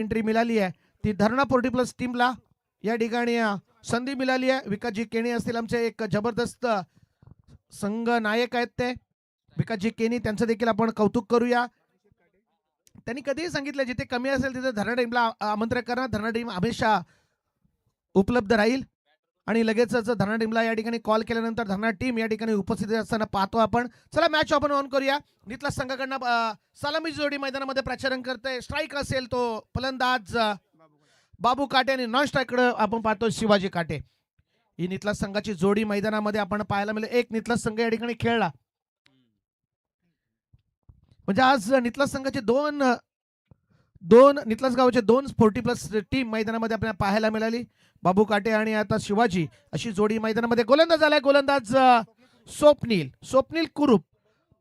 Entry मिळाली आहे ती धरणा 40+ टीमला या ठिकाणी संधी मिळाली आहे. विकासजी केणी असतील आमचे एक जबरदस्त संघ नायक आहेत ते विकासजी केणी, त्यांचं देखील आपण कौतुक करूया. त्यांनी कधीही सांगितलं जिथे कमी असेल तिथे धरणा टीमला आमंत्रण करा, धरणा टीम हमेशा उपलब्ध राहील. आणि लगेचच धरणा टीमला या ठिकाणी कॉल केल्यानंतर धरणा टीम या ठिकाणी उपस्थित असताना पाहतो आपण. चला मॅच आपण ऑन करूया. नितला संघाकडनं सलामी जोडी मैदानामध्ये प्रचारण करते. स्ट्राईक असेल तो फलंदाज बाबू काटे आणि नॉन स्ट्राईककडे आपण पाहतो शिवाजी काटे. ही नितला संघाची जोडी मैदानामध्ये आपण पाहायला मिळेल. एक नितला संघ या ठिकाणी खेळला म्हणजे आज नितला संघाचे दोन नितलास गावाचे 40+ टीम मैदानामध्ये आपल्याला पाहायला मिळाली. बाबू काटे आणि आता शिवाजी अशी जोडी मैदानामध्ये. गोलंदाज आलाय, गोलंदाज स्वप्नील कुरूप.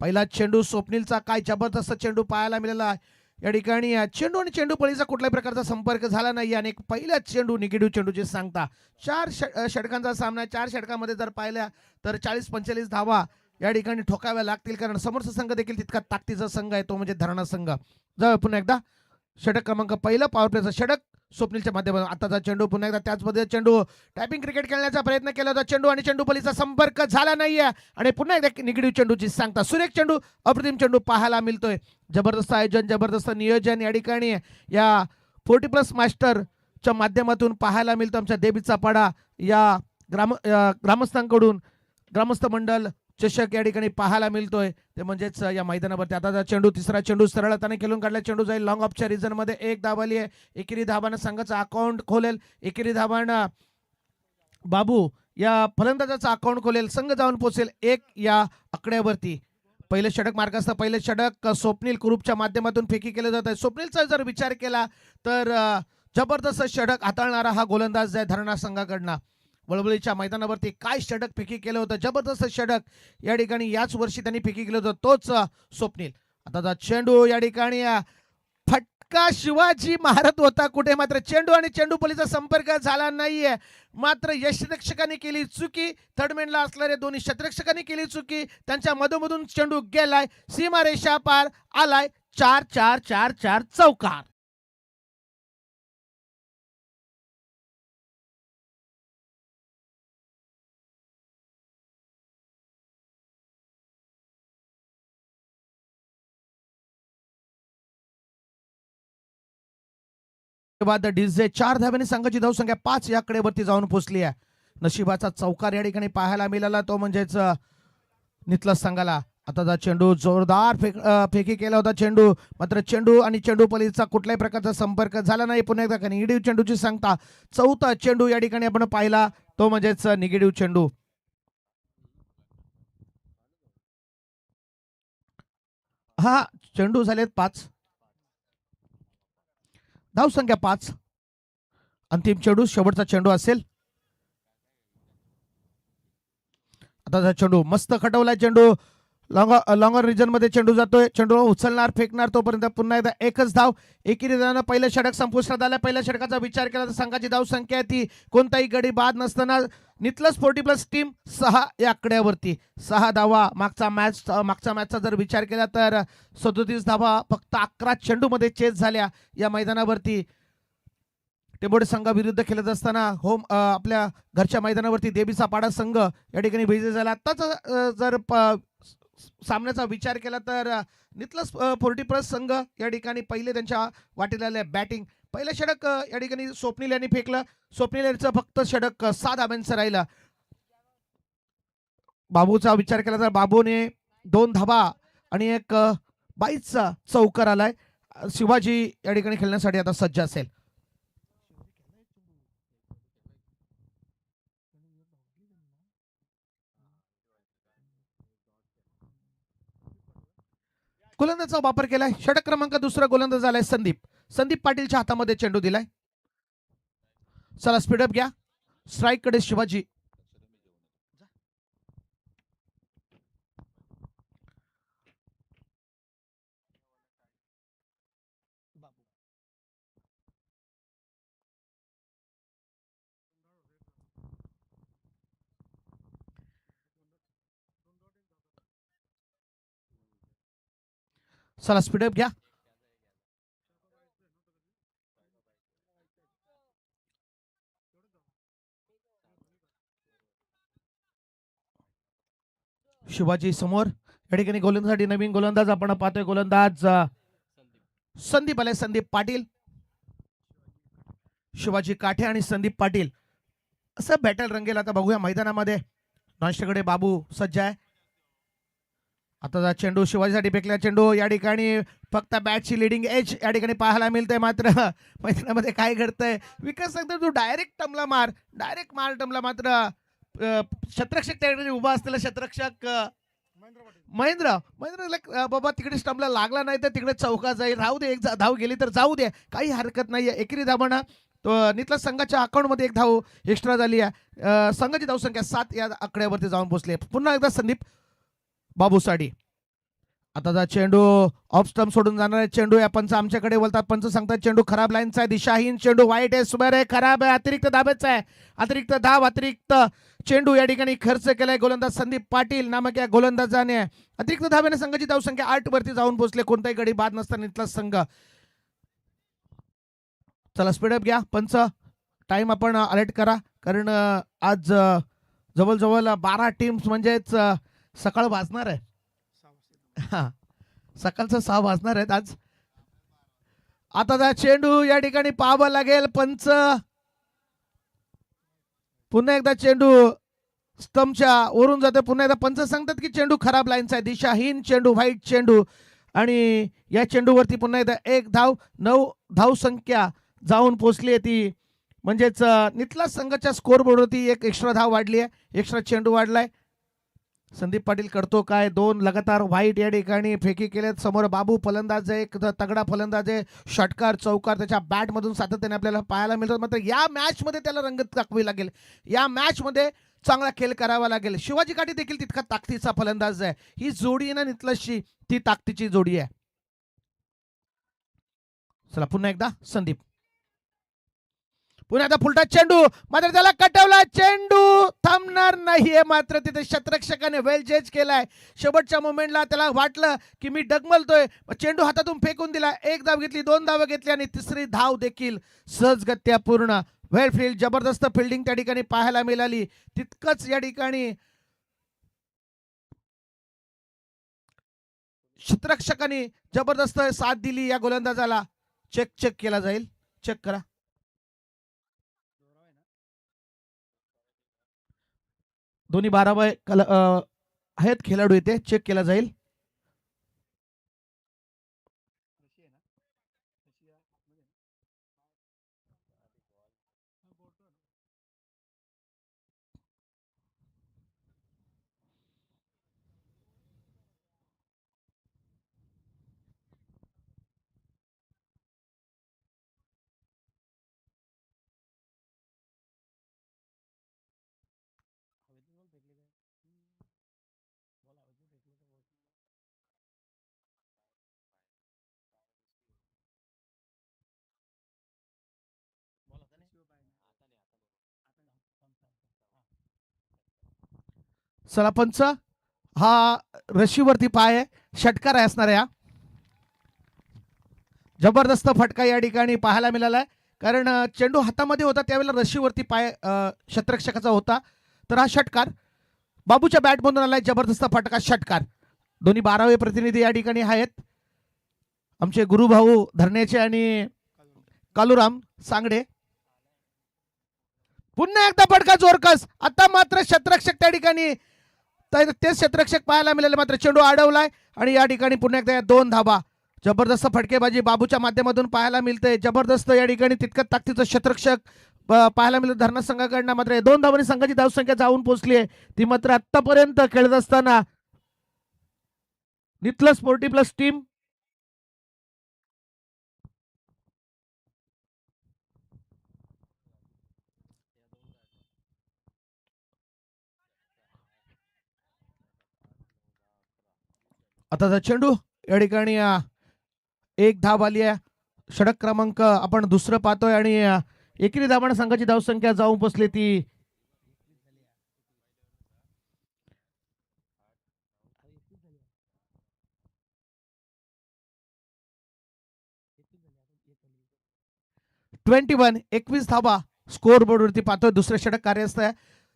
पहिला चेंडू स्वप्नीलचा, काय जबरदस्त चेंडू पाहायला मिळाला या ठिकाणी. चेंडू आणि चेंडू पळीचा कुठल्याही प्रकारचा संपर्क झाला नाही आणि पहिला चेंडू निगेटिव्ह चेंडू जे सांगता 4 षटकांचा सामना. 4 षटकांमध्ये जर पाहिल्या तर 40-45 धावा या ठिकाणी ठोकाव्या लागतील, कारण समोरचा संघ देखील तितका ताकदीचा संघ आहे, तो म्हणजे धरणा संघ. जाऊ पुन्हा एकदा षटक क्रमांक पहिलं पॉवर प्लेचं षटक स्वप्नीलच्या माध्यमातून. आताचा चेंडू पुन्हा एकदा त्याच पद्धतीने चेंडू टायपिंग क्रिकेट खेळण्याचा प्रयत्न केला होता. चेंडू आणि चेंडू पलीचा संपर्क झाला नाहीये आणि पुन्हा एकदा निगेटिव्ह चेंडूची सांगता. सुरेख चेंडू, अप्रतिम चेंडू पाहायला मिळतोय. जबरदस्त आयोजन, जबरदस्त नियोजन या ठिकाणी या 40+ मास्टरच्या माध्यमातून पाहायला मिळतो. आमच्या देवीचा पाडा या ग्रामस्थांकडून ग्रामस्थ मंडळ चषक या ठिकाणी पाहायला मिळतोय, ते म्हणजेच या मैदानावरती. आता चेंडू, तिसरा चेंडू सरळ हाताने खेळून काढला. चेंडू जाईल लॉंग ऑफच्या रिझन मध्ये. 1 धाव आली आहे. एकेरी धावानं संघाचं अकाउंट खोलेल. एकेरी धावानं बाबू या फलंदाजाचं अकाउंट खोलेल. संघ जाऊन पोहोचेल 1 या आकड्यावरती. पहिले षटक मार्क असतं. पहिले षटक स्वप्नील कुरूपच्या माध्यमातून फेकी केलं जात आहे. स्वप्नीलचा जर विचार केला तर जबरदस्त षटक हाताळणारा हा गोलंदाज आहे धरणा संघाकडनं. वळवळीच्या मैदानावरती काय षटक फेकी केलं होतं, जबरदस्त षटक या ठिकाणी याच वर्षी त्यांनी फेकी केलं होतं, तोच स्वप्नील. आता चेंडू या ठिकाणी फटका शिवाजी मारत होता कुठे, मात्र चेंडू आणि चेंडू पलीचा संपर्क झाला नाहीये. मात्र यष्टिरक्षकांनी केली चुकी, थर्डमॅनला असणारे दोन्ही क्षेत्ररक्षकांनी केली चुकी. त्यांच्या मधोमधून चेंडू गेलाय, सीमारेषा पार आलाय. 4-4-4-4 चौकार. बाद डीजे 4 धाव्याने संघाची धावसंख्या 5 या कडेवरती जाऊन पोहोचली आहे. नशिबाचा चौकार या ठिकाणी पाहायला मिळाला, तो म्हणजेच नितला संघाला. आता चेंडू जोरदार फेकी केला होता चेंडू, मात्र चेंडू आणि चेंडू पलीचा कुठल्याही प्रकारचा संपर्क झाला नाही. पुन्हा एकदा निगेटिव्ह चेंडूची सांगता. चौथा चेंडू या ठिकाणी आपण पाहिला, तो म्हणजेच निगेटिव्ह चेंडू. हा चेंडू झालेत 5, धावसंख्या 5. अंतिम चेंडू, शेवटचा चेंडू असेल. आता चेंडू मस्त खटवलाय. चेंडू लॉंगर रिजन मध्ये चेंडू जातोय. चेंडू उचलणार, फेकणार, तोपर्यंत पुन्हा एकदा एकच धाव. एकेरी धावानं पहिलं षटक संपुष्टात आलं. पहिल्या षटकाचा विचार केला तर संघाची धावसंख्या ती कोणताही गडी बाद नसताना नितलस 40+ टीम 6 या आकड्यावरती. 6 धावा. मागच्या मॅचचा जर विचार केला तर 37 धावा फक्त 11 चेंडूमध्ये चेस झाल्या या मैदानावरती. टेंबोडे संघाविरुद्ध खेळत असताना आपल्या घरच्या मैदानावरती देवीचा पाडा संघ या ठिकाणी विजयी झाला. आताच जर सामन्याचा विचार केला तर नितलस 40+ संघ या ठिकाणी पहिले त्यांच्या वाटेला बॅटिंग. पहिलं षटक या ठिकाणी स्वप्नील यांनी फेकलं. स्वप्नील यांचं फक्त षटक 6 धावांचं राहिलं. बाबूचा विचार केला तर बाबूने 2 धावा आणि एक 22चा चौकार आलाय. शिवाजी या ठिकाणी खेळण्यासाठी आता सज्ज असेल. गोलंदाजाचा वापर केलाय. षटक क्रमांक 2 गोलंदाज झालाय संदीप पाटीलच्या हातामध्ये चेंडू दिलाय. चला स्पीडअप घ्या. स्ट्राईक कडे शिवाजी. चला स्पीडअप घ्या. शिवाजी समोर या ठिकाणी गोलंदाजासाठी नवीन गोलंदाज आपण पाहतोय. गोलंदाज संदीप आले, संदीप पाटील. शिवाजी काठे आणि संदीप पाटील असं बॅटल रंगेल आता बघूया मैदानामध्ये. नॉनस्टकडे बाबू सज्ज आहे. आता चेंडू शिवाजीसाठी फेकला. चेंडू या ठिकाणी फक्त बॅटची लिडिंग एज या ठिकाणी पाहायला मिळते. मात्र मैदानामध्ये काय घडतंय, विकास सांगतो तू डायरेक्ट टमला मार, डायरेक्ट मार टमला. मात्र शतरक्षक त्या ठिकाणी उभा असलेला शतरक्षक महेंद्र महेंद्र बाबा तिकडे स्टंपला लागला नाही तर तिकडे चौका जाईल. राहू दे, एक धाव गेली तर जाऊ दे, काही हरकत नाहीये. एकेरी धावणं तो नितला संघाच्या अकाउंटमध्ये एक धाव एक्स्ट्रा झाली आहे. संघाची धावसंख्या 7 या आकड्यावरती जाऊन पोहोचली. पुन्हा एकदा संदीप बाबूसाडी. आता चेंडू ऑफ स्टंप सोडून जाणार आहे. चेंडू या पंच आमच्याकडे बोलतात. पंच सांगतात चेंडू खराब लाईनचा आहे, दिशाहीन चेंडू, वाईट आहे, सुबेर आहे, खराब आहे, अतिरिक्त धाबेचा आहे. अतिरिक्त धाव, अतिरिक्त चेंडू या ठिकाणी खर्च केलाय गोलंदाज संदीप पाटील नामक या गोलंदाजाने. अतिरिक्त धाब्याने संघाची धावसंख्या 8 वरती जाऊन पोहोचले. कोणताही गडी बाद नसताना इथला संघ. चला स्पीडअप घ्या पंच, टाइम आपण अलर्ट करा, कारण आज जवळजवळ 12 टीम्स म्हणजेच सकाळ वाजणार आहे. हा, सकाळचं 6 वाजणार आहेत आज. आता चेंडू या ठिकाणी पाहावं लागेल. पंच पुन्हा एकदा चेंडू स्टंपच्या वरून जाते. पुन्हा एकदा पंच सांगतात की चेंडू खराब लाईनचा आहे, दिशाहीन चेंडू, व्हाईट चेंडू. आणि या चेंडूवरती पुन्हा एकदा एक धाव, 9 धाव संख्या जाऊन पोचली आहे. ती म्हणजेच नितला संघाच्या स्कोर बोर्डवरती एक एक्स्ट्रा धाव वाढली आहे, एक्स्ट्रा चेंडू वाढलाय. संदीप पाटील करतो काय, 2 लगातार व्हाईट या ठिकाणी फेकी केलेत. समोर बाबू फलंदाज आहे, एक तगडा फलंदाज आहे. षटकार चौकार त्याच्या बॅट मधून सातत्याने आपल्याला पाहायला मिळतात. मात्र या मॅच मध्ये त्याला रंगत दाखवावी लागेल, या मॅच मध्ये चांगला खेळ करावा लागेल. शिवाजी काठी देखील तितका ताकदीचा फलंदाज आहे. ही जोडी ना नितलशी ती ताकदीची जोडी आहे. चला पुन्हा एकदा संदीप, पुन्हा एकदा फुलटा चेंडू, मात्र त्याला कटवला. चेंडू थांबणार नाहीये. मात्र तिथे शतरक्षकाने वेल जज केलाय. शेवटच्या मोमेंटला त्याला वाटलं की मी डगमलतोय, चेंडू हातातून फेकून दिला. 1 धाव घेतली, 2 धाव घेतली आणि तिसरी धाव देखील सहजगत्या पूर्ण. वेल फील्ड, जबरदस्त फिल्डिंग त्या ठिकाणी पाहायला मिळाली. तितकंच या ठिकाणी शतरक्षकाने जबरदस्त साथ दिली या गोलंदाजाला. चेक केला जाईल, चेक करा. दोन्ही 12 आहेत खेळाडू, इथे चेक केला जाईल. चला पंच, हा रशीवरती पाय आहे, षटकार आहे असणार आहे. जबरदस्त फटका या ठिकाणी पाहायला मिळालाय, कारण चेंडू हातामध्ये होता त्यावेळेला रशीवरती पाय शतरक्षकाचा होता. तर हा षटकार बाबूच्या बॅट मधून आलाय. जबरदस्त फटका, षटकार. दोन्ही 12वे प्रतिनिधी या ठिकाणी आहेत, आमचे गुरुभाऊ धरण्याचे आणि कालुराम सांगडे. पुन्हा एकदा फटका जोरकस. आता मात्र शतरक्षक त्या ठिकाणी, तेच शतरक्षक पाहायला मिळाले. मात्र चेंडू अडवलाय आणि या ठिकाणी पुन्हा एकदा 2 धावा. जबरदस्त फटकेबाजी बाबूच्या माध्यमातून पाहायला मिळते. जबरदस्त या ठिकाणी तितकं ताकदीचं शतरक्षक पाहायला मिळतं धरणा संघाकडनं. मात्र 2 धावांनी संघाची धावसंख्या जाऊन पोहोचली आहे. ती मात्र आतापर्यंत खेळत असताना नितलं स्पोर्टी प्लस टीम आता चेंडू या ठिकाणी 1 धाव आली आहे. षटक क्रमांक आपण दुसरं पाहतोय आणि एकेरी धावांना संघाची धावसंख्या जाऊन पोहोचली ती 21. 21 धावा स्कोर बोर्डवरती पाहतोय. दुसरे षटक कार्यस्थ आहे.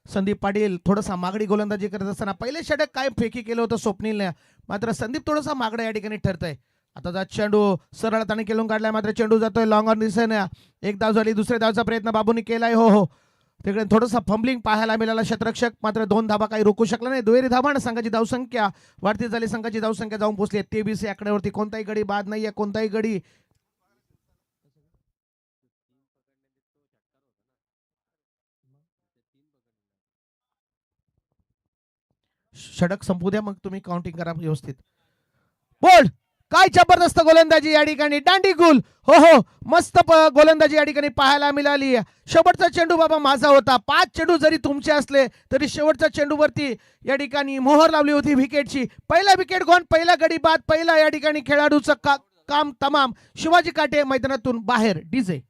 संदीप पाटील थोडासा मागडी गोलंदाजी करत असताना पहिले षटक काय फेकी केलं होतं स्वप्नीलने, मात्र संदीप थोडासा मागडं या ठिकाणी ठरतंय. आता जा चेंडू सरळ हाताने खेळून काढलाय, मात्र चेंडू जातोय लॉंग ऑन दिसेना. एक धाव झाली, दुसऱ्या धावचा प्रयत्न बाबूंनी केलाय. हो हो, तिकडे थोडंसं फंबलिंग पाहायला मिळाला क्षेत्ररक्षक, मात्र 2 धाबा काही रोखू शकला नाही. दुहेरी धाबा, संघाची धावसंख्या वाढती झाली. संघाची धावसंख्या जाऊन पोहोचली 23 या आकड्यावरती. कोणताही गडी बाद नाहीये, कोणताही गडी षटक संपू द्या, मग तुम्ही काउंटिंग करा व्यवस्थित. बोल्ड, काय जबरदस्त गोलंदाजी या ठिकाणी, दांडी गुल. हो हो, मस्त गोलंदाजी या ठिकाणी पाहायला मिळाली. शेवटचा चेंडू बाबा माझा होता. 5 चेंडू जरी तुमचे असले तरी शेवटच्या चेंडूवरती या ठिकाणी मोहर लावली होती विकेटची. पहिला विकेट गॉन, पहिला गडी बाद, पहिला या ठिकाणी खेळाडूचं काम तमाम. शिवाजी काटे मैदानातून बाहेर. डीजे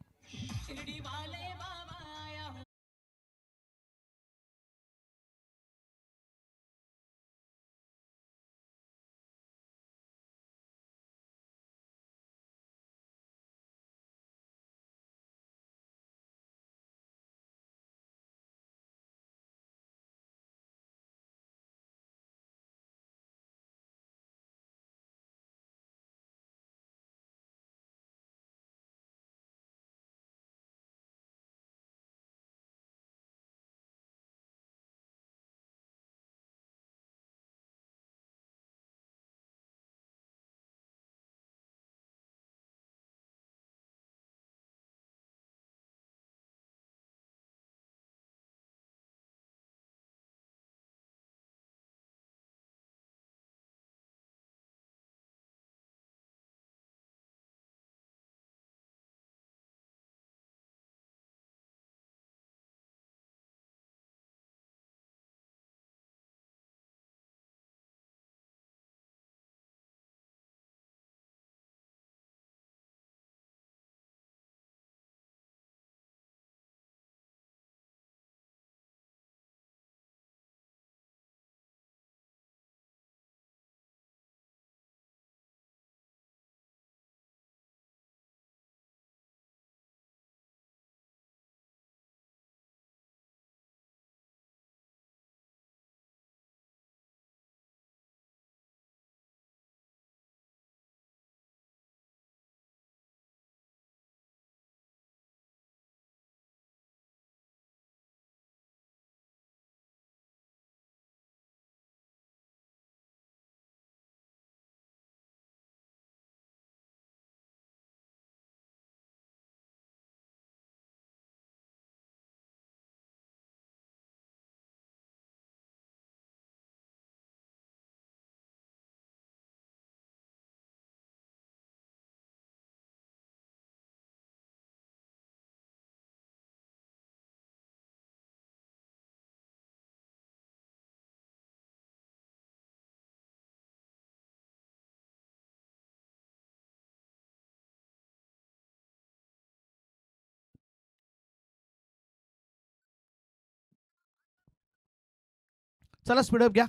चला स्पीडअप घ्या.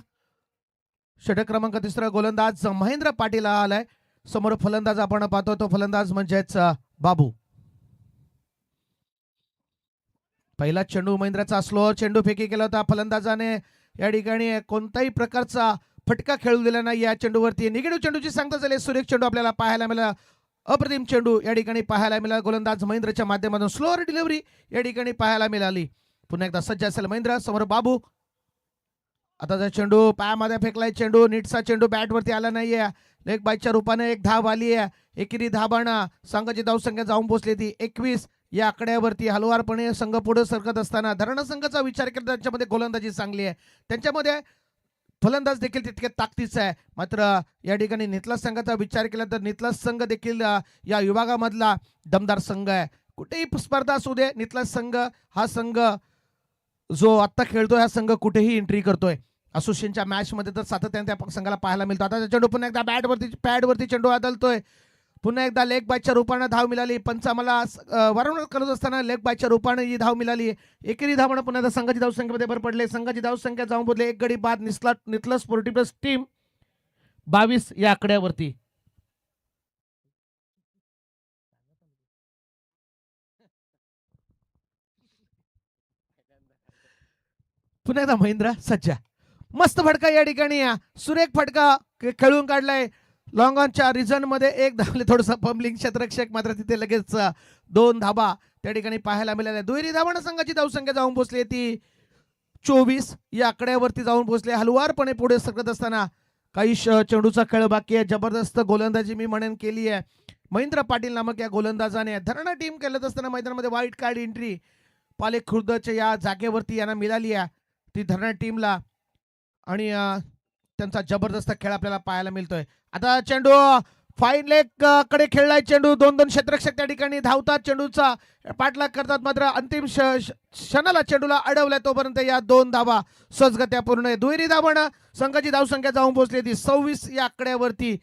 षटक क्रमांक 3 गोलंदाज महेंद्र पाटील आलाय. समोर फलंदाज आपण पाहतो, तो फलंदाज म्हणजेच बाबू. पहिला चेंडू महेंद्रचा स्लो चेंडू फेकी केला होता फलंदाजाने. या ठिकाणी कोणताही प्रकारचा फटका खेळू दिला नाही या चेंडूवरती. निगेटिव्ह चेंडूची सांगता झाली. सुरेख चेंडू आपल्याला पाहायला मिळाला. अप्रतिम चेंडू या ठिकाणी पाहायला मिळाला. गोलंदाज महेंद्रच्या माध्यमातून स्लोअर डिलिव्हरी या ठिकाणी पाहायला मिळाली. पुन्हा एकदा सज्ज असेल महेंद्र. समोर बाबू. आता चेंडू पायामध्ये फेकलाय. चेंडू नीटचा चेंडू बॅटवरती आला नाहीये. लेग बायच्या रूपाने एक धाव आली आहे. एकेरी धाबाणा संघाची धावसंख्या जाऊन पोहोचली ती 21 या आकड्यावरती. हलवारपणे संघ पुढे सरकत असताना धरणा संघाचा विचार केला त्यांच्यामध्ये गोलंदाजी चांगली आहे. त्यांच्यामध्ये फलंदाज देखील तितके ताकदीचा आहे. मात्र या ठिकाणी नितलास संघाचा विचार केला तर नितलास संघ देखील या विभागामधला दमदार संघ आहे. कुठेही स्पर्धा असू दे, नितलास संघ हा संघ जो आत्ता खेळतोय हा संघ कुठेही एंट्री करतोय. असोसिएशनच्या मॅच मध्ये तर सातत्याने त्या संघाला पाहायला मिळतो. आता चेंडू पुन्हा एकदा पॅडवरती चेंडू आदलतोय. पुन्हा एकदा लेग बायच्या रूपाने धाव मिळाली. पंचामाला वारंवार करत असताना लेग बायच्या रूपाने ही धाव मिळाली. एकेरी धावणं पुन्हा एकदा संघाची धावसंख्येमध्ये भर पडले. संघाची धावसंख्या जाऊन बोलले एक गडी बाद. नितला स्पोर्टिव्ह प्लस टीम 22 या आकड्यावरती. पुन्हा एकदा महेंद्र सज्जा. मस्त फटका या ठिकाणी, सुरेख फटका खेळून काढलाय. लॉंग ऑनच्या रिझन मध्ये एक धावले, थोडंसं फंबलिंग क्षेत्ररक्षक, मात्र तिथे लगेच 2 धाबा त्या ठिकाणी पाहायला मिळाल्या. दुहेरी धावण संघाची धावसंख्या जाऊन पोहोचली ती 24 या आकड्यावरती जाऊन पोहोचले. हलवारपणे पुढे सरकत असताना काही चेंडूचा खेळ बाकी आहे. जबरदस्त गोलंदाजी मी म्हणेन केली आहे महेंद्र पाटील नामक या गोलंदाजाने. धरणा टीम खेळत असताना मैदानामध्ये वाईट कार्ड एंट्री पाले खुर्दच्या या जागेवरती यांना मिळाली आहे ती धरणा टीमला, आणि त्यांचा जबरदस्त खेळ आपल्याला पाहायला मिळतोय. आता चेंडू फाईन लेग कडे खेळलाय चेंडू. 2-2 क्षेत्ररक्षक त्या ठिकाणी धावतात, चेंडूचा पाठलाग करतात, मात्र अंतिम क्षणाला चेंडूला अडवलाय. तोपर्यंत या 2 धावा सहजगत्या पूर्ण आहे. दुहेरी धावण संघाची धावसंख्या जाऊन पोहोचली ती 26 या आकड्यावरती.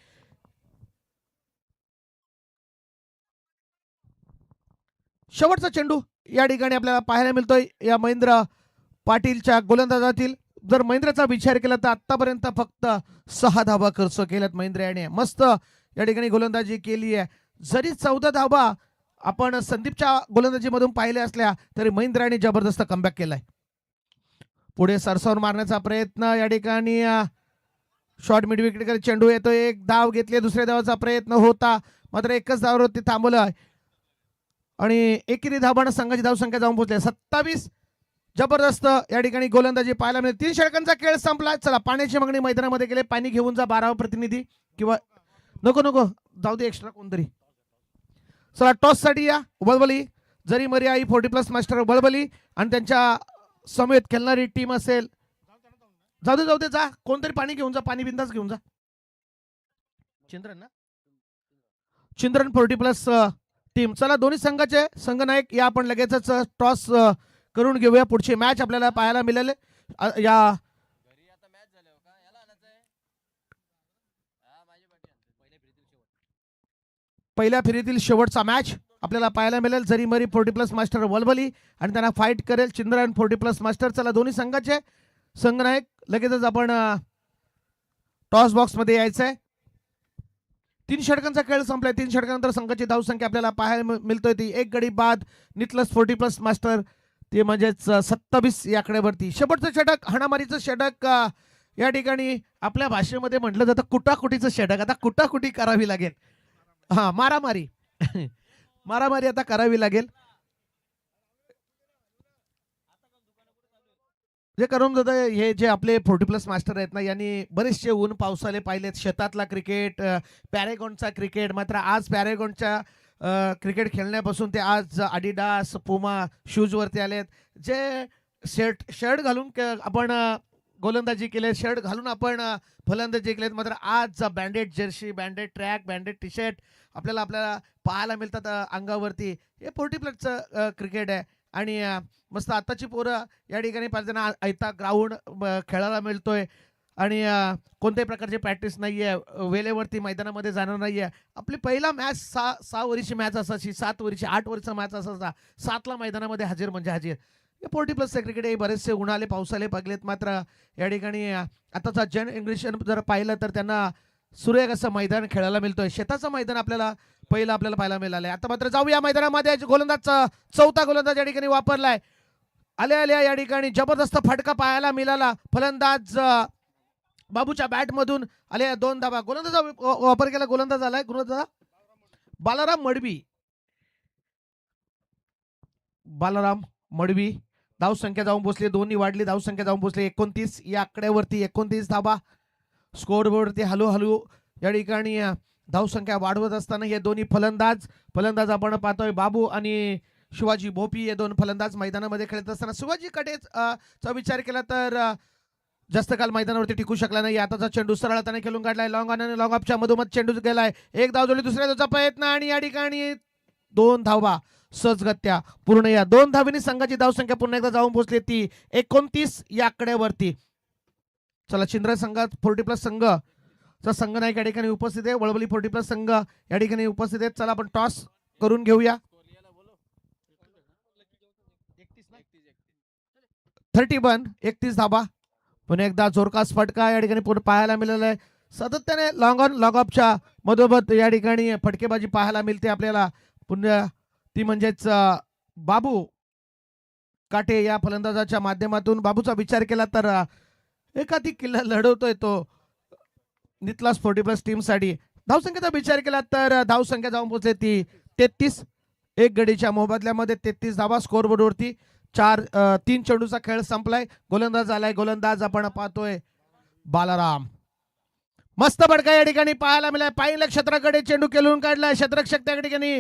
शेवटचा चेंडू या ठिकाणी आपल्याला पाहायला मिळतोय या महेंद्र पाटीलच्या गोलंदाजातील. जर महेंद्रचा विचार केला तर आतापर्यंत फक्त 6 धावा खर्च केल्यात महेंद्र याने. मस्त या ठिकाणी गोलंदाजी केली आहे. जरी 14 धावा आपण संदीपच्या गोलंदाजीमधून पाहिल्या असल्या तरी महेंद्राने जबरदस्त कमबॅक केलाय. पुढे सरसावून मारण्याचा प्रयत्न या ठिकाणी, शॉर्ट मिड विकेटकडे चेंडू येतो. एक धाव घेतली, दुसऱ्या धावाचा प्रयत्न होता, मात्र एकच धावावरती थांबलं आणि एकेरी धावण संघाची धावसंख्या जाऊन पोहोचली 27. जबरदस्त या ठिकाणी गोलंदाजी पाहायला मिळते. 3 षटकांचा खेळ संपला. चला, पाण्याची मागणी मैदानामध्ये केली. पाणी घेऊन जा 12वा प्रतिनिधी, किंवा नको नको जाऊ दे एक्स्ट्रा कोणतरी. चला, टॉस साठी या वळवली. जरी मरी आई 40+ मास्टर वळवली आणि त्यांच्या समेत खेळणारी टीम असेल. जाऊ दे जा, कोणतरी पाणी घेऊन जा, पाणी बिंदास घेऊन जा. चिंद्रन ना, चिंद्रन 40+ टीम. चला, दोन्ही संघाचे संघनायक या आपण लगेचच टॉस करून घेऊया. पुढची मॅच आपल्याला पाहायला मिळेल. या पहिल्या फेरीतील शेवटचा मॅच आपल्याला पाहायला मिळेल. जरी मरी 40+ मास्टर वलवली आणि त्यांना फाईट करेल चिंद्रन 40+ मास्टर. चला, दोन्ही संघाचे संघनायक लगेचच आपण टॉस बॉक्स मध्ये यायचंय. 3 षटकांचा खेळ संपलाय. 3 षटकानंतर संघाची धावसंख्या आपल्याला पाहायला मिळतोय ती 1 गडी बाद नितलस 40+ मास्टर, ते म्हणजेच 27 या आकड्यावरती. शेवटचं षटक, हाणामारीचं षटक या ठिकाणी आपल्या भाषेमध्ये म्हटलं जातं कुटाकुटीचं षटक. आता कुटाकुटी करावी लागेल, हा मारामारी मारामारी आता करावी लागेल. जे करून जातं हे जे आपले 40+ मास्टर आहेत ना, यांनी बरेचसे ऊन पावसाले पाहिलेत. शेतातला क्रिकेट, पॅरेगॉनचा क्रिकेट. मात्र आज पॅरेगॉनच्या क्रिकेट खेळण्यापासून ते आज आडिडास पुमा शूजवरती आलेत. जे शर्ट घालून आपण गोलंदाजी केले, शर्ट घालून आपण फलंदाजी केलेत. मात्र आज banded Jersey, banded track, banded T shirt आपल्याला पाहायला मिळतात अंगावरती. हे 40+चं क्रिकेट आहे. आणि मस्त आताची पोरं या ठिकाणी पाहिजे ना, ऐता ग्राउंड खेळायला मिळतोय आणि कोणत्याही प्रकारची प्रॅक्टिस नाहीये, वेळेवरती मैदानामध्ये जाणार नाहीये. आपली पहिला मॅच 6 वरीची मॅच असायची, 7 वरीची, 8 वरीचा मॅच असायचा. 7ला मैदानामध्ये हजर म्हणजे हजर. हे 40+ क्रिकेट हे बरेचसे उन्हाळे पावसाले पगलेत. मात्र या ठिकाणी आताचा जन इंग्लिश जर पाहिलं तर त्यांना सुरेख असं मैदान खेळायला मिळतोय. शेताचं मैदान आपल्याला पाहायला मिळालंय. आता मात्र जाऊया मैदानामध्ये. गोलंदाजचा 4था गोलंदाज या ठिकाणी वापरलाय. आल्या या ठिकाणी जबरदस्त फटका पाहायला मिळाला. फलंदाज बाबूच्या बॅट मधून आले 2 धावा. गोलंदाजा वापर केला, गोलंदाज आलाय गोलंदाज बालाराम मडवी. धावसंख्या जाऊन पोहोचली, दोन्ही वाढली, धावसंख्या जाऊन पोहोचली 29 या आकड्यावरती. 29 धावा स्कोअरबोर्डवरती हळूहळू या ठिकाणी धावसंख्या वाढवत असताना हे दोन्ही फलंदाज आपण पाहतोय. बाबू आणि शिवाजी भोपी हे 2 फलंदाज मैदानामध्ये खेळत असताना शिवाजी कटेचा विचार केला तर जास्त काल मैदानावरती टिकू शकला नाही. आताचा चेंडू सरळ हाताने खेळून काढलाय. लॉंग ऑन आणि लॉंग ऑफच्या मधोमध चेंडू गेलाय. एक धाव जोडली, दुसऱ्या धावचा प्रयत्न आणि या ठिकाणी 2 धावा सहजगत्या पूर्ण. या 2 धावांनी संघाची धावसंख्या पुन्हा एकदा जाऊन पोहोचली ती 29 या आकड्यावरती. चला, चिंद्र संघात 40+ संघाचा संघनायक या ठिकाणी उपस्थित आहे. वळवली 40+ संघ या ठिकाणी उपस्थित आहेत. चला, आपण टॉस करून घेऊया. 31 धाबा. पुन्हा एकदा जोरकास फटका या ठिकाणी पाहायला मिळाला आहे. सातत्याने लॉंग ऑन लॉंग ऑफच्या मधोमध या ठिकाणी फटकेबाजी पाहायला मिळते आपल्याला. पुन्हा ती म्हणजेच बाबू काटे या फलंदाजाच्या माध्यमातून बाबूचा विचार केला तर एखादी किल्ला लढवतोय तो नितलास 40+ टीम साठी. धावसंख्येचा विचार केला तर धावसंख्या जाऊन पोहोचले ती 33. एक गडीच्या मोबदल्यामध्ये 33 धावा स्कोअरबोर्डवरती. 3 चेंडूचा खेळ संपलाय. गोलंदाज आलाय. गोलंदाज आपण पाहतोय बालाराम. मस्त बडका या ठिकाणी पाहायला मिळाला. पाहिलं क्षेत्राकडे चेंडू केलून काढलाय. क्षेत्ररक्षक त्या ठिकाणी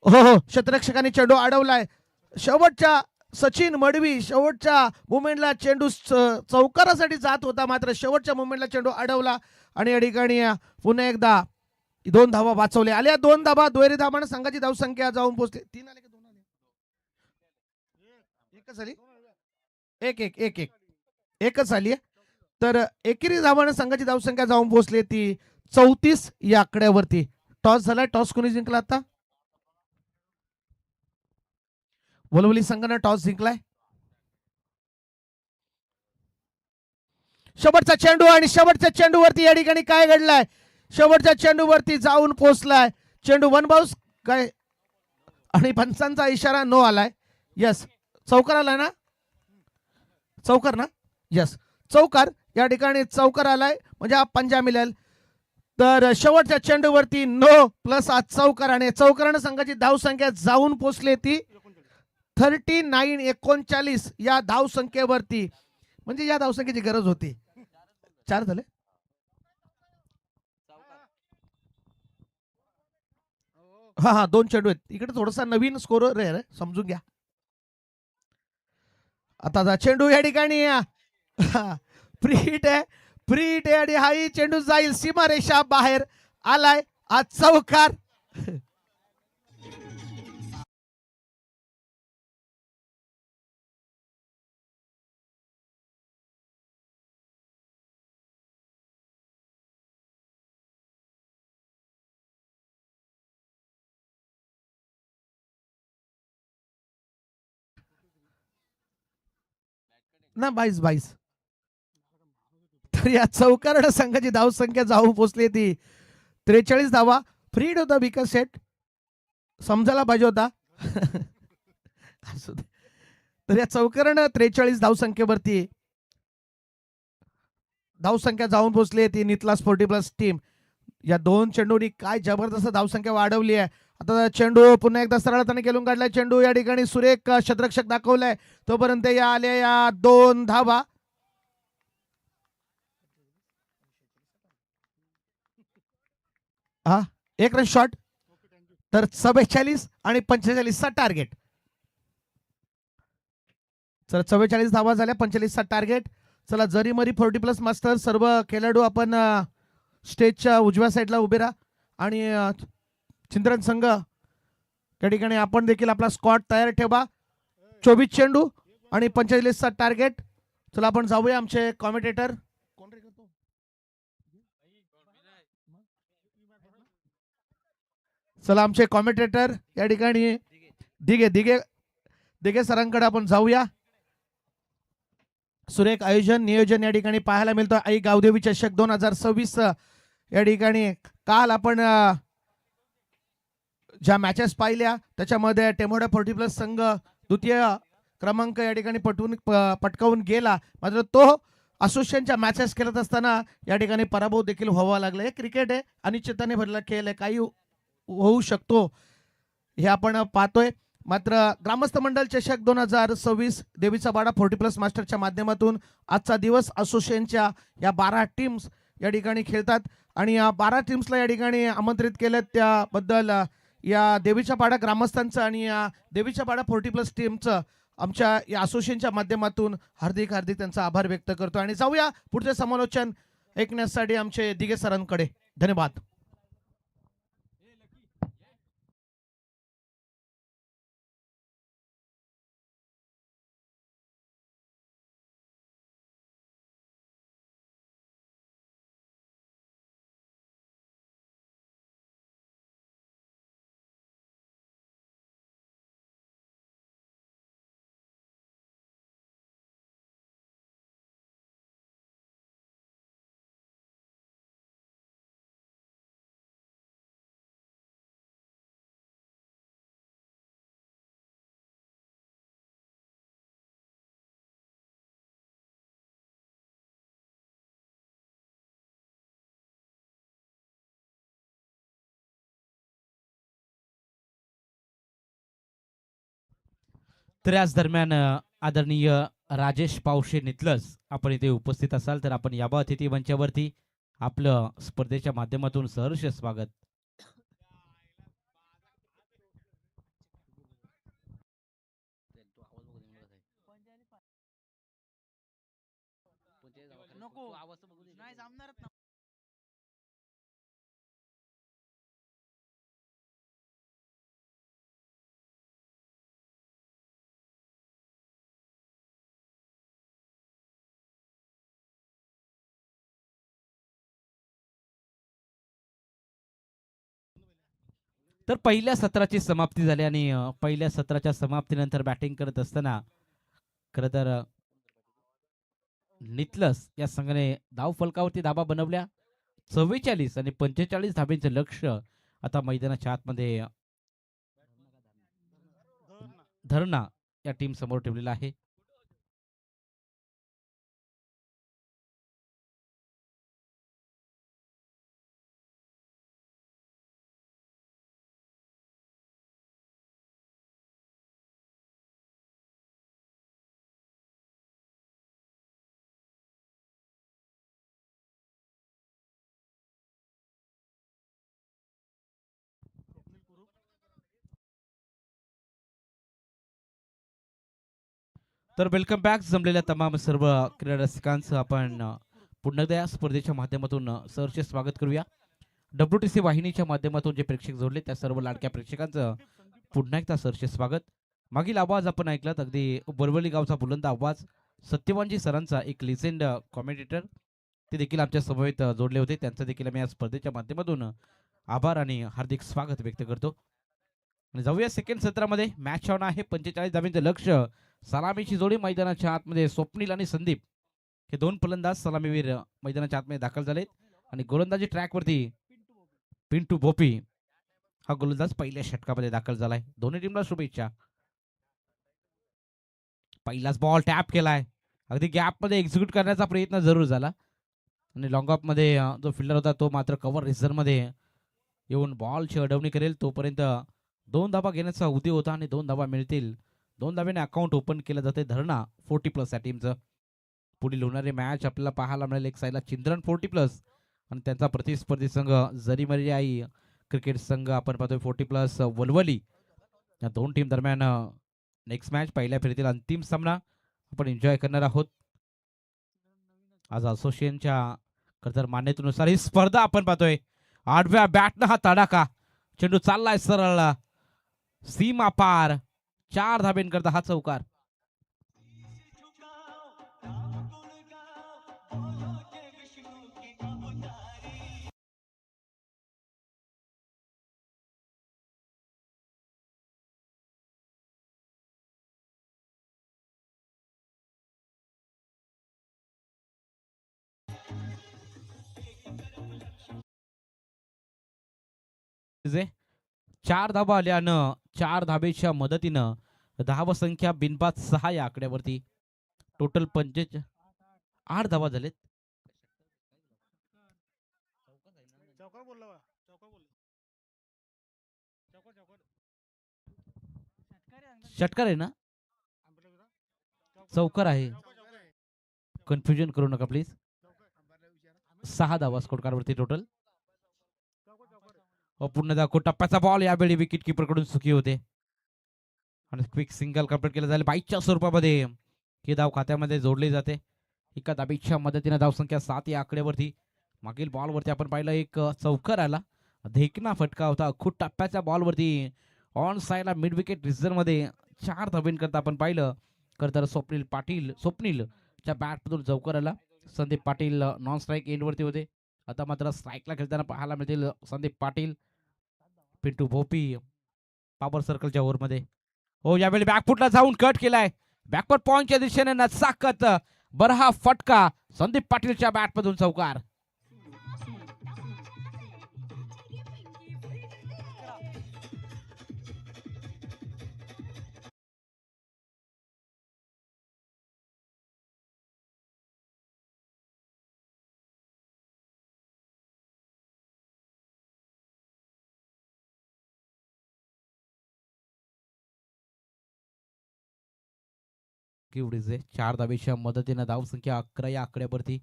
हो क्षेत्ररक्षकांनी चेंडू अडवलाय. शेवटच्या सचिन मडवी शेवटच्या मुवमेंटला चेंडू चौकारासाठी जात होता, मात्र शेवटच्या मुवमेंटला चेंडू अडवला आणि या ठिकाणी पुन्हा एकदा 2 धावा वाचवल्या. आल्या 2 धावा. दुहेरी धावांना संघाची धावसंख्या जाऊन पोहोचते. 3 आले की 2 आले? एकच आली. एकच आली. तर एकेरी धावांना संघाची धावसंख्या जाऊन पोहोचली ती 34 या आकड्यावरती. टॉस झालाय. टॉस कोणी जिंकला आता? वलवली संघानं टॉस जिंकलाय. शेवटचा चेंडू आणि शेवटच्या चेंडूवरती या ठिकाणी काय घडलाय? शेवटच्या चेंडूवरती जाऊन पोहोचलाय. चेंडू 1 बाउन्स काय आणि पंचांचा इशारा नो आलाय. यस चौकार आलाय ना? चौकार ना? यस चौकार. या ठिकाणी चौकार आलाय म्हणजे हा पंजा मिळेल. तर शेवटच्या चेंडूवरती नो प्लस आज चौकार आणि चौकारानं संघाची धावसंख्या जाऊन पोहोचली ती 39 या धावसंख्येवरती. म्हणजे या धावसंख्येची गरज होती. 4 झाले. हा 2 चेंडू आहेत इकडे. थोडासा नवीन स्कोरर आहे समजून घ्या. आता चेंडू या ठिकाणी फ्री हिट आहे आणि हाही चेंडू जाईल सीमारेषा बाहेर आलाय. आज चौकार. ना 22. तर या चौकारानं संघाची धावसंख्या जाऊन पोहोचली ती 43 धावा. फ्रीड होता विकास शेट, समजायला पाहिजे होता. तर या चौकारानं 43 धावसंख्येवरती धावसंख्या जाऊन पोहोचली ती नितलास 40+ टीम. या 2 चेंडूंनी काय जबरदस्त धावसंख्या वाढवली आहे. आता चेंडू पुन्हा एकदा सरळताने केलून काढलाय. चेंडू या ठिकाणी सुरेख क्षेत्ररक्षक दाखवलाय. तोपर्यंत या आल्या या 2 धावा. हा 1 रन शॉट. तर 44 आणि 45 चा टार्गेट. चला 44 धावा झाल्या. 45 चा टार्गेट. चला जरीमरी 40+ मास्टर सर्व खेळाडू आपण स्टेजच्या उजव्या साईडला उभे राहा आणि चिंद्रन संघ त्या ठिकाणी आपण देखील आपला स्क्वॉड तयार ठेवा. 24 चेंडू आणि 45 चा टार्गेट. चला आपण जाऊया. आमचे कॉमेंटेटर कोण रे करतो? चला आमचे कॉमेंटेटर या ठिकाणी दिघे सरांकडे आपण जाऊया. सुरेख आयोजन नियोजन या ठिकाणी पाहायला मिळतं. आई गावदेवी चषक 2026 या ठिकाणी काल आपण ज्या मॅचेस पाहिल्या त्याच्यामध्ये टेमोडा 40+ संघ द्वितीय क्रमांक या ठिकाणी पटकावून गेला. मात्र तो असोसिएशनच्या मॅचेस खेळत असताना या ठिकाणी पराभव देखील व्हावा लागला. हे क्रिकेट आहे, अनिश्चिततेने भरलेला खेळ आहे, काही होऊ शकतो हे आपण पाहतोय. मात्र ग्रामस्थ मंडळ चषक 2026 देवीचा बाडा 40+ मास्टरच्या माध्यमातून आजचा दिवस असोसिएशनच्या या 12 टीम्स या ठिकाणी खेळतात आणि या 12 टीम्सला या ठिकाणी आमंत्रित केलं. त्याबद्दल या देवीच्या पाडा ग्रामस्थांचं आणि या देवीच्या पाडा 40+ टीमचं आमच्या या असोसिएशनच्या माध्यमातून हार्दिक त्यांचा आभार व्यक्त करतो. आणि जाऊया पुढचे समालोचन ऐकण्यासाठी आमचे दिघे सरांकडे. धन्यवाद. तर याच दरम्यान आदरणीय राजेश पावशे नितलस आपण इथे उपस्थित असाल तर आपण याबा अतिथी मंचावरती आपलं स्पर्धेच्या माध्यमातून सहर्ष स्वागत. तर पहिल्या सत्राची समाप्ती झाली आणि पहिल्या सत्राच्या समाप्तीनंतर बॅटिंग करत असताना खरं तर नितलस या संघाने धाव फलकावरती धाबा बनवल्या 44 आणि 45 धाब्यांचं लक्ष आता मैदानाच्या आतमध्ये धरणा या टीम समोर ठेवलेला आहे. तर वेलकम बॅक जमलेल्या तमाम सर्व क्रीडा रसिकांचं आपण पुन्हा एकदा या स्पर्धेच्या माध्यमातून सहर्ष स्वागत करूया. WTC वाहिनीच्या माध्यमातून जे प्रेक्षक जोडले त्या सर्व लाडक्या प्रेक्षकांचं पुन्हा एकदा सहर्ष स्वागत. मागील आवाज आपण ऐकलात अगदी बोरवली गावचा बुलंद आवाज सत्यवानजी सरांचा एक लिजेंड कॉमेंटेटर ते देखील आमच्या समवेत जोडले होते. त्यांचं देखील आम्ही या स्पर्धेच्या माध्यमातून आभार आणि हार्दिक स्वागत व्यक्त करतो. आणि जाऊया सेकंड सत्रामध्ये. मॅच ऑन आहे 45 धाब्यांचं लक्ष. सलामीची जोडी मैदानाच्या आतमध्ये स्वप्नील आणि संदीप हे दोन फलंदाज सलामीवीर मैदानाच्या आतमध्ये दाखल झालेत आणि गोलंदाजी ट्रॅकवरती पिंटू भोपी हा गोलंदाज पहिल्या षटकामध्ये दाखल झालाय. दोन्ही टीमला शुभेच्छा. पहिलाच बॉल टॅप केलाय अगदी गॅप मध्ये एक्झिक्यूट करण्याचा प्रयत्न जरूर झाला आणि लॉंग ऑफ मध्ये जो फिल्डर होता तो मात्र कव्हर रिझर्व मध्ये येऊन बॉलची अडवणी करेल तोपर्यंत 2 धाबा घेण्याचा उद्देश होता आणि 2 धाबा मिळतील. 2 धाब्याने अकाउंट ओपन केलं जाते धरणा 40+ या टीमचं. पुढील होणारी मॅच आपल्याला पाहायला मिळेल. एक साईडला चिंद्रन 40+ आणि त्यांचा प्रतिस्पर्धी संघ जरीमरी आई क्रिकेट संघ आपण पाहतोय 40+ वलवली. या दोन टीम दरम्यान नेक्स्ट मॅच पहिल्या फेरीतील अंतिम सामना आपण एन्जॉय करणार आहोत. आज असोसिएशनच्या खरं मान्यतेनुसार ही स्पर्धा आपण पाहतोय. 8व्या बॅटनं हा तडाखा चेंडू चाललाय सरळ सीमा पार 4 धाब्यांकरता हा चौकार. जे 4 धाबा आल्यानं 4 धाबेच्या मदतीनं धावसंख्या बिनबाद 6 या आकड्यावरती टोटल 8 धाबा झालेत. षटकार आहे ना चौकार आहे. कन्फ्युजन करू नका प्लीज. 6 धावा स्कोर कार्डवरती टोटल. पूर्ण दाखव टप्प्याचा बॉल यावेळी विकेट किपर कडून चुकी होते आणि क्विक सिंगल कंप्लीट केलं जाईल. 22च्या स्वरूपामध्ये ही धाव खात्यामध्ये जोडली जाते. एका धाबीच्या मदतीने धावसंख्या 7 या आकड्यावरती. मागील बॉलवरती आपण पाहिलं एक चौकार आला देखना फटका होता. खूप टप्प्याच्या बॉलवरती ऑन साईडला मिड विकेट रिझर्व मध्ये 4 धाब्यांकरता आपण पाहिलं तर स्वप्नीलच्या बॅटमधून चौकार आला. संदीप पाटील नॉन स्ट्राईक एंडवरती होते. आता मात्र स्ट्राईकला खेळताना पाहायला मिळतील संदीप पाटील पिंटू भोपी पॉवर सर्कलच्या ओव्हरमध्ये. हो यावेळी बॅकफुटला जाऊन कट केलाय. बॅकवर्ड पॉइंटच्या दिशेने नचाकत बरहा फटका संदीप पाटीलच्या बॅटमधून चौकार. किवडीचे 4 धावेच्या मदतीने धावसंख्या 11 या आकड्यावरती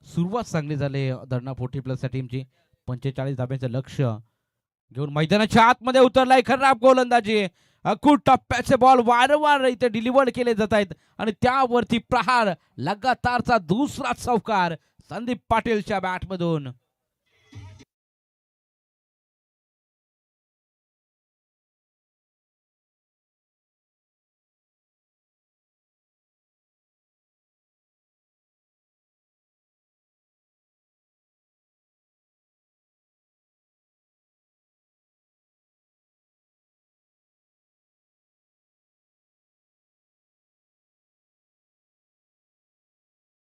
सुरुवात चांगली झाली धरणा 40 प्लसच्या टीमची. 45 धाब्यांचं लक्ष घेऊन मैदानाच्या आतमध्ये उतरलाय. खराब गोलंदाजी, अकूट टप्प्याचे बॉल वारंवार इथे डिलिव्हर केले जात आहेत आणि त्यावरती प्रहार, लगातारचा दुसरा चौकार संदीप पाटीलच्या बॅटमधून.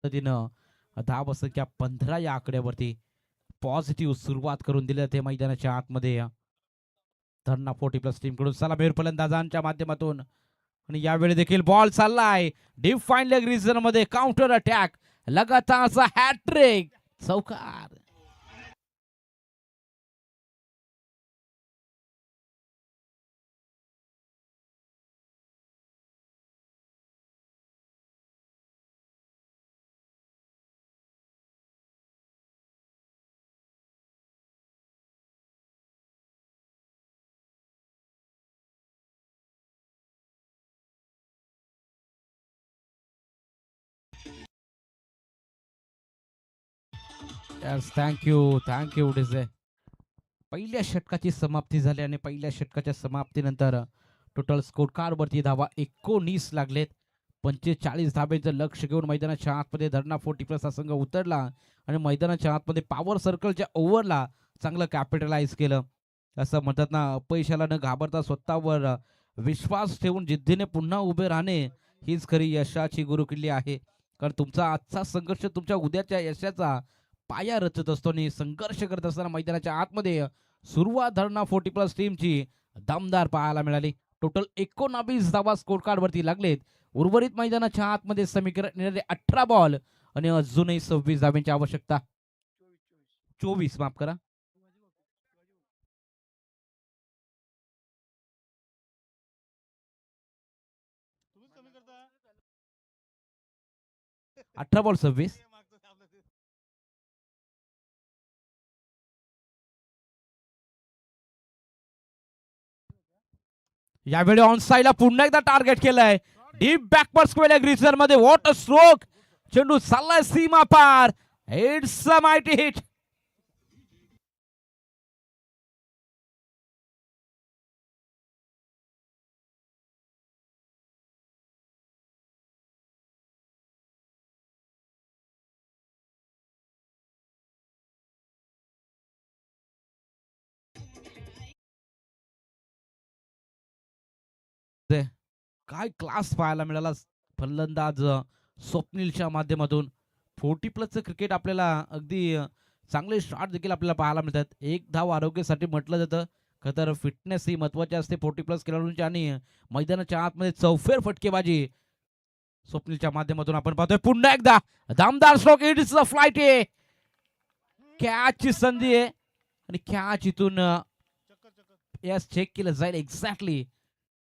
पद्धतीनं धावसंख्या 15 या आकड्यावरती पॉझिटिव्ह सुरुवात करून दिली जाते मैदानाच्या आतमध्ये धरणा 40 प्लस टीम कडून. सलामीर फलंदाजांच्या माध्यमातून आणि यावेळी देखील बॉल चाललाय डीप फाईन लेग रिजन मध्ये. काउंटर अटॅक, लगातारचा हॅट्रिक, चौकार. Thank you DJ. पहिल्या षटकाची समाप्ती झाली आणि पहिल्या षटकाच्या समाप्तीनंतर टोटल स्कोर कार्ड वरती धावा 19 लागलेत. 45 धाब्यांचं लक्ष घेऊन मैदानाच्या आतमध्ये धरणा 40 प्लस हा संघ उतरला आणि मैदानाच्या आतमध्ये पॉवर सर्कलच्या ओव्हरला चांगलं कॅपिटलाइज केलं. असं म्हणतात ना, अपयशाला न घाबरता स्वतःवर विश्वास ठेवून जिद्दीने पुन्हा उभे राहणे हीच खरी यशाची गुरुकिल्ली आहे. कारण तुमचा आजचा संघर्ष तुमच्या उद्याच्या यशाचा पाया रचत असतो आणि संघर्ष करत असताना मैदानाच्या आतमध्ये सुरुवात धरणा 40 प्लस टीमची दमदार पाहायला मिळाली. टोटल 19 धावा स्कोर कार्ड वरती लागलेत. उर्वरित मैदानाच्या आतमध्ये समीकरण 18 बॉल आणि अजूनही 26 धाव्यांची आवश्यकता. 24 माफ करा. 18 बॉल 26. यावेळी ऑन साईडला पुन्हा एकदा टार्गेट केलंय. डीप बॅकवर्ड स्क्वेअर ग्रीजर मध्ये वॉटर स्ट्रोक, चेंडू चाललाय सीमा पार. It's a mighty hit. काय क्लास पाहायला मिळाला फलंदाज स्वप्नीलच्या माध्यमातून. 40 प्लसचं क्रिकेट आपल्याला अगदी चांगले शॉट देखील आपल्याला पाहायला मिळतात. एक धाव आरोग्यासाठी म्हटलं जातं, खरं तर फिटनेस ही महत्वाची असते 40 प्लस खेळाडूंची आणि मैदानाच्या आतमध्ये चौफेर फटकेबाजी स्वप्नीलच्या माध्यमातून आपण पाहतोय. पुन्हा एकदा दमदार स्ट्रोक. इट्स अ फ्लाइट आहे. कॅचची संधी आहे आणि कॅच इथून यस चेक केलं जाईल एक्झॅक्टली.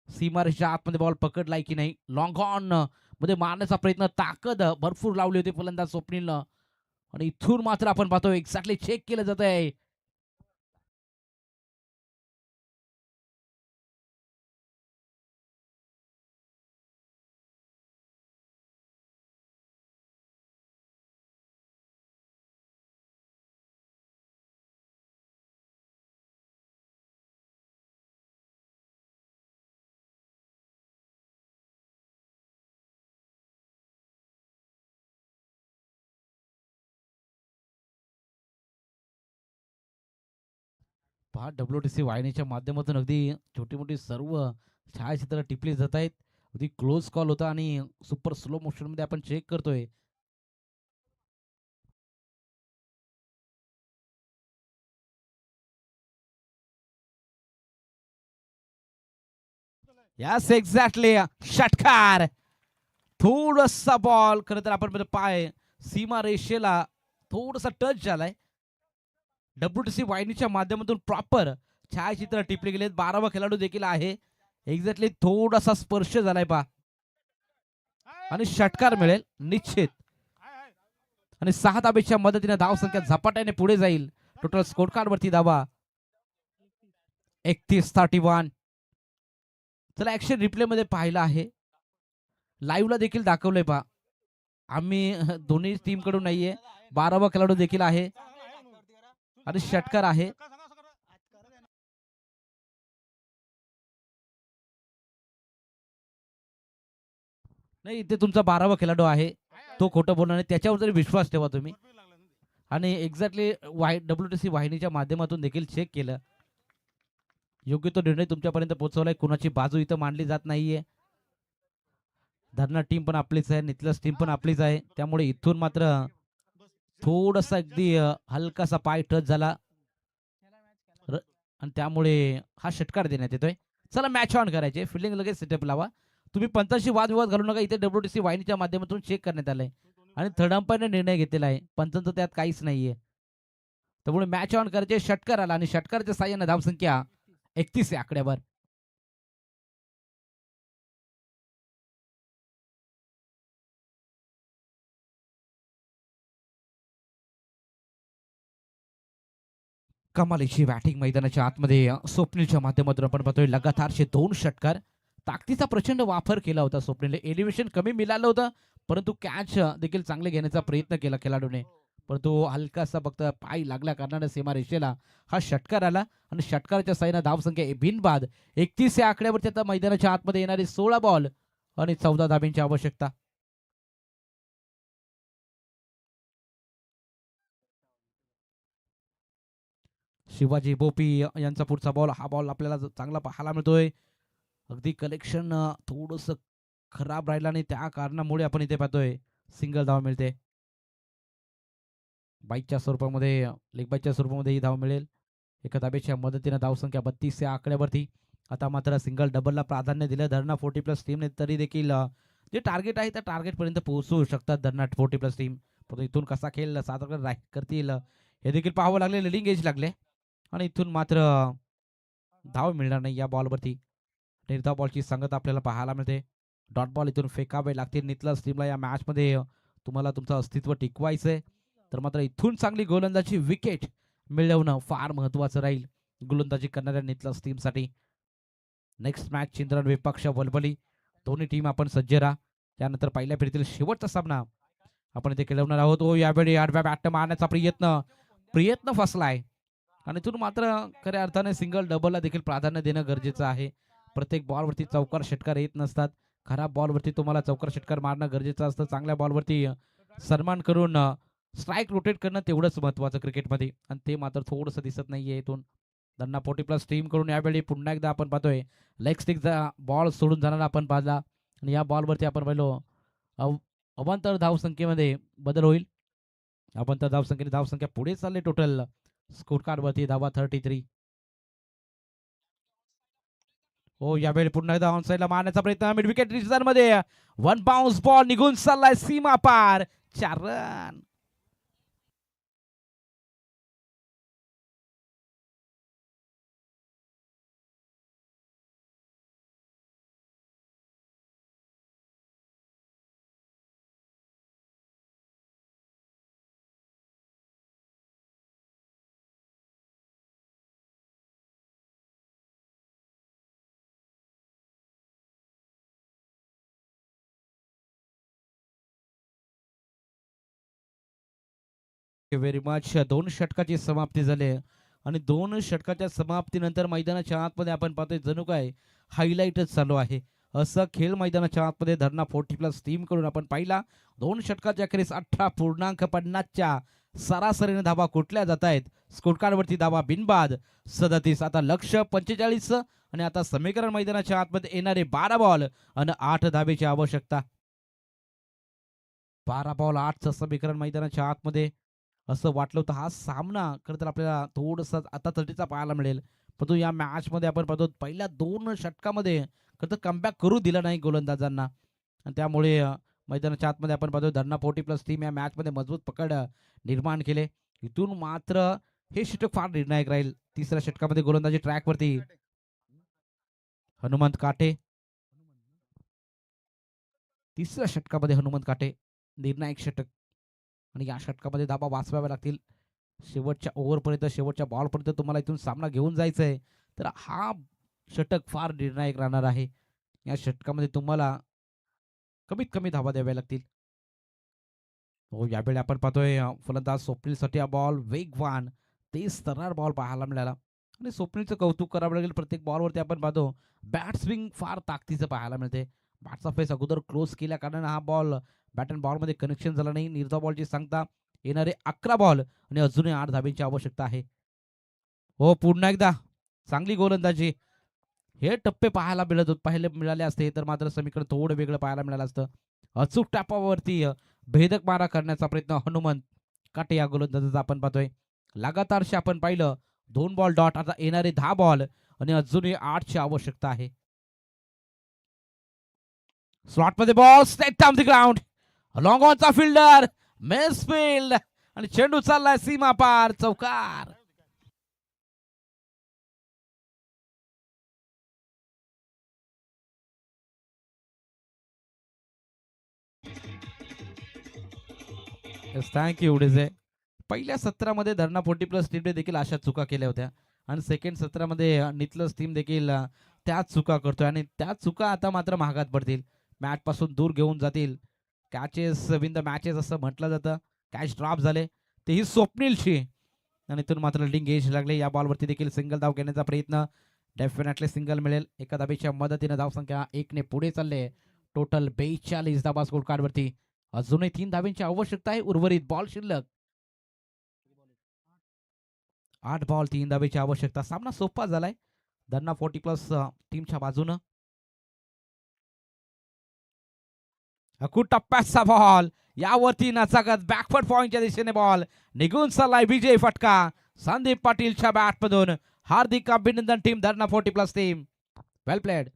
सीमारेषेच्या आतमध्ये बॉल पकडलाय की नाही. लॉंग ऑन मध्ये मारण्याचा प्रयत्न, ताकद भरपूर लावली होती फलंदाज स्वप्नीलनं आणि इथून मात्र आपण पाहतो एक्झॅक्टली चेक केलं जात आहे. पहा WTC वाहिनीच्या माध्यमातून अगदी छोटी मोठी सर्व छायाचित्र टिपली जात आहेत. अगदी क्लोज कॉल होता आणि सुपर स्लो मोशन मध्ये आपण चेक करतोय. यस एक्झॅक्टली षटकार. थोडासा बॉल खरं तर आपण पाय सीमा रेषेला थोडासा टच झालाय. WTC वाहिनीच्या माध्यमातून प्रॉपर छायाचित्र टिपले गेलेत. 12वा खेळाडू देखील आहे. एक्झॅक्टली थोडासा स्पर्श झालाय पा. आणि षटकार मिळेल निश्चित. आणि 6 धाबेच्या मदतीने धावसंख्या झपाट्याने पुढे जाईल. टोटल स्कोर कार्ड वरती धावा 31-31. चला ऍक्शन रिप्ले मध्ये पाहिलं आहे, लाईव्हला देखील दाखवलंय पहा. आम्ही दोन्ही टीम कडून नाहीये, 12वा खेळाडू देखील आहे आणि षटकार आहे. नाही, इथे तुमचा 12वा खेळाडू आहे, तो खोटं बोलणार नाही, त्याच्यावर तरी विश्वास ठेवा तुम्ही. आणि एक्झॅक्टली WTC वाहिनीच्या माध्यमातून देखील चेक केलं, योग्य तो निर्णय तुमच्यापर्यंत पोहोचवलाय. कुणाची बाजू इथं मांडली जात नाहीये. धरणा टीम पण आपलीच आहे, नितलस टीम पण आपलीच आहे. त्यामुळे इथून मात्र थोडासा अगदी हलकासा पाय टच झाला आणि त्यामुळे हा षटकार देण्यात येतोय. चला मॅच ऑन करायचे, फिल्डिंग लगेच सेटअप लावा. तुम्ही पंचांशी वादविवाद घालू नका. इथे WTC वाहिनीच्या माध्यमातून चेक करण्यात आलंय आणि थर्ड अंपायरने निर्णय घेतलेला आहे. पंचांचं त्यात काहीच नाहीये. त्यामुळे मॅच ऑन करायचे. षटकार आला आणि षटकाराच्या साह्याने धावसंख्या 31 या आकड्यावर. कमालीची बॅटिंग मैदानाच्या आतमध्ये स्वप्नीलच्या माध्यमातून आपण पाहतोय. लगातारचे 2 षटकार. ताकदीचा प्रचंड वापर केला होता स्वप्नीलने. एलिव्हेशन कमी मिळालं होतं, परंतु कॅच देखील चांगले घेण्याचा प्रयत्न केला खेळाडूने, परंतु हलकासा फक्त पाय लागल्या कारणाने सीमारेषेला हा षटकार आला आणि षटकाराच्या साह्याने धावसंख्या बिनबाद 31 या आकड्यावरती. आता मैदानाच्या आतमध्ये येणारे 16 बॉल आणि 14 धाब्यांची आवश्यकता. शिवाजी बोपी यांचा पुढचा बॉल. हा बॉल आपल्याला चांगला पाहायला मिळतोय. अगदी कलेक्शन थोडस खराब राहिलं आणि त्या कारणामुळे आपण इथे पाहतोय सिंगल धाव मिळते. बाईकच्या स्वरूपामध्ये, लेग बाईकच्या स्वरूपामध्ये ही धाव मिळेल. एका धाब्याच्या मदतीने धावसंख्या 32 या आकड्यावरती. आता मात्र सिंगल डबलला प्राधान्य दिलं धरणा 40+ टीमने. तरी देखील जे टार्गेट आहे त्या टार्गेट पर्यंत पोहोचू शकतात धरणा 40+ टीम. परंतु इथून कसा खेळ सादर करतील हे देखील पाहावं लागले. लिडिंग एज लागले आणि इथून मात्र धाव मिळणार नाही या बॉलवरती. निर्धाव बॉलची संगत आपल्याला पाहायला मिळते. डॉट बॉल इथून फेकावे लागतील नितलस टीमला या मॅच मध्ये. तुम्हाला तुमचं अस्तित्व टिकवायचंय तर मात्र इथून चांगली गोलंदाजी विकेट मिळवणं फार महत्वाचं राहील गोलंदाजी करणाऱ्या नितलस टीमसाठी. नेक्स्ट मॅच चिंद्रन विपक्ष वलवली. दोन्ही टीम आपण सज्ज राहा. त्यानंतर पहिल्या फेरीतील शेवटचा सामना आपण इथे खेळवणार आहोत. यावेळी आडव्या बॅट मारण्याचा प्रयत्न फसलाय आणि इथून मात्र खऱ्या अर्थाने सिंगल डबलला देखील प्राधान्य देणं गरजेचं आहे. प्रत्येक बॉलवरती चौकार षटकार येत नसतात. खराब बॉलवरती तुम्हाला चौकार षटकार मारणं गरजेचं असतं. चांगल्या बॉलवरती सन्मान करून स्ट्राईक रोटेट करणं तेवढंच महत्वाचं क्रिकेटमध्ये, आणि ते मात्र थोडंसं दिसत नाहीये इथून. धरणा 40+ टीम कडून यावेळी पुन्हा एकदा आपण पाहतोय लेग स्टिकचा बॉल सोडून जाणारा आपण पाहिला आणि या बॉलवरती आपण पाहिलो अवांतर धावसंख्येमध्ये बदल होईल. अवांतर धावसंख्या पुढे चालले. टोटल स्कोर कार्ड वरती धावा 33. हो, यावेळी पुन्हा एकदा ऑनसाइडला मारण्याचा प्रयत्न. मिड विकेट रिजन मध्ये 1 बाउन्स बॉल निघून चाललाय सीमा पार. 4 रन. Very much. 2 षटकाची समाप्ती झाली आणि 2 षटकाच्या समाप्तीनंतर मैदानाच्या आतमध्ये आपण पाहतोय जणू काय हायलाईटच चालू आहे. असं खेळ मैदानाच्या आतमध्ये धरणा 40+ टीम कडून आपण पाहिला. 2 षटकाच्या अखेरीस 18.50च्या सरासरीने धावा कुठल्या जात आहेत. स्कोर कार्ड वरती धावा बिनबाद 37. आता लक्ष 45 आणि आता समीकरण मैदानाच्या आतमध्ये येणारे 12 बॉल आणि 8 धावेची आवश्यकता. 12 बॉल 8चं समीकरण मैदानाच्या आतमध्ये. असं वाटलं होतं हा सामना खरं तर आपल्याला थोडंसं आता 30चा पाहायला मिळेल, परंतु या मॅच मध्ये आपण पाहतो पहिल्या 2 षटकामध्ये खरं तर कमबॅक करू दिला नाही गोलंदाजांना आणि त्यामुळे मैदानाच्या आतमध्ये आपण पाहतो धरणा 40+ टीम या मॅच मध्ये मजबूत पकड निर्माण केले. इथून मात्र हे षटक फार निर्णायक राहील. तिसऱ्या षटकामध्ये गोलंदाजी ट्रॅक वरती हनुमंत काटे. तिसऱ्या षटकामध्ये हनुमंत काटे निर्णायक षटक आणि या षटकामध्ये धाबा वाचवाव्या लागतील. शेवटच्या ओव्हरपर्यंत शेवटच्या बॉलपर्यंत तुम्हाला इथून सामना घेऊन जायचा आहे. तर हा षटक फार निर्णायक राहणार आहे. या षटकामध्ये तुम्हाला कमीत कमी धावा द्याव्या लागतील. हो, यावेळी आपण पाहतोय फलंदाज स्वप्नीलसाठी हा बॉल वेगवान तेज तर्रार बॉल पाहायला मिळाला आणि स्वप्नीलचं कौतुक करावं लागेल. प्रत्येक बॉलवरती आपण पाहतो बॅट स्विंग फार ताकदीचं पाहायला मिळते. बॅटचा फेस अगोदर क्लोज केल्या कारणाने हा बॉल बॅट अँड बॉलमध्ये कनेक्शन झालं नाही. निर्धाव बॉलची सांगता येणारे 11 बॉल आणि अजूनही 8 धाब्यांची आवश्यकता आहे. हो, पुन्हा एकदा चांगली गोलंदाजी. हे टप्पे पाहायला मिळाले असते तर मात्र समीकरण थोडं वेगळं पाहायला मिळालं असतं. अचूक टप्पावरती भेदक मारा करण्याचा प्रयत्न हनुमंत काटे या गोलंदाजाचा आपण पाहतोय. लगातारशी आपण पाहिलं 2 बॉल डॉट. आता येणारे 10 बॉल आणि अजूनही 8 ची आवश्यकता आहे. स्लॉटमध्ये ball straight down the ground. Long ऑनचा फिल्डर मिसफील्ड आणि चेंडू चाललाय सीमा पार चौकार. Thank you DJ. पहिल्या सत्रामध्ये धरणा 40 प्लस टीमने देखील अशा चुका केल्या होत्या आणि सेकंड सत्रामध्ये नितलस टीम देखील त्याच चुका करतोय आणि त्या चुका आता मात्र महागात पडतील. मॅच पासून दूर घेऊन जातील. कॅचेस विन द मॅचेस असं म्हटलं जातं. कॅच ड्रॉप झाले तेही स्वप्नीलशी आणि इथून मात्र लिडिंग एज लागले. या बॉलवरती देखील सिंगल धाव घेण्याचा प्रयत्न. डेफिनेटली सिंगल मिळेल. एका धाबेच्या मदतीने धावसंख्या 1 ने पुढे चालले. टोटल 42 धाबा स्कोर कार्डवरती. अजूनही 3 धाब्यांची आवश्यकता आहे. उर्वरित बॉल शिल्लक 8 बॉल 3 धाब्याची आवश्यकता. सामना सोपा झालाय धरणा 40 प्लस टीमच्या बाजूनं. अकुट टप्प्याचा बॉल यावरती नचागत बॅकवर्ड पॉइंटच्या दिशेने बॉल निघून चाललाय. विजय फटका संदीप पाटीलच्या बॅटमधून. हार्दिक अभिनंदन टीम धरणा 40 प्लस टीम. वेल प्लेड.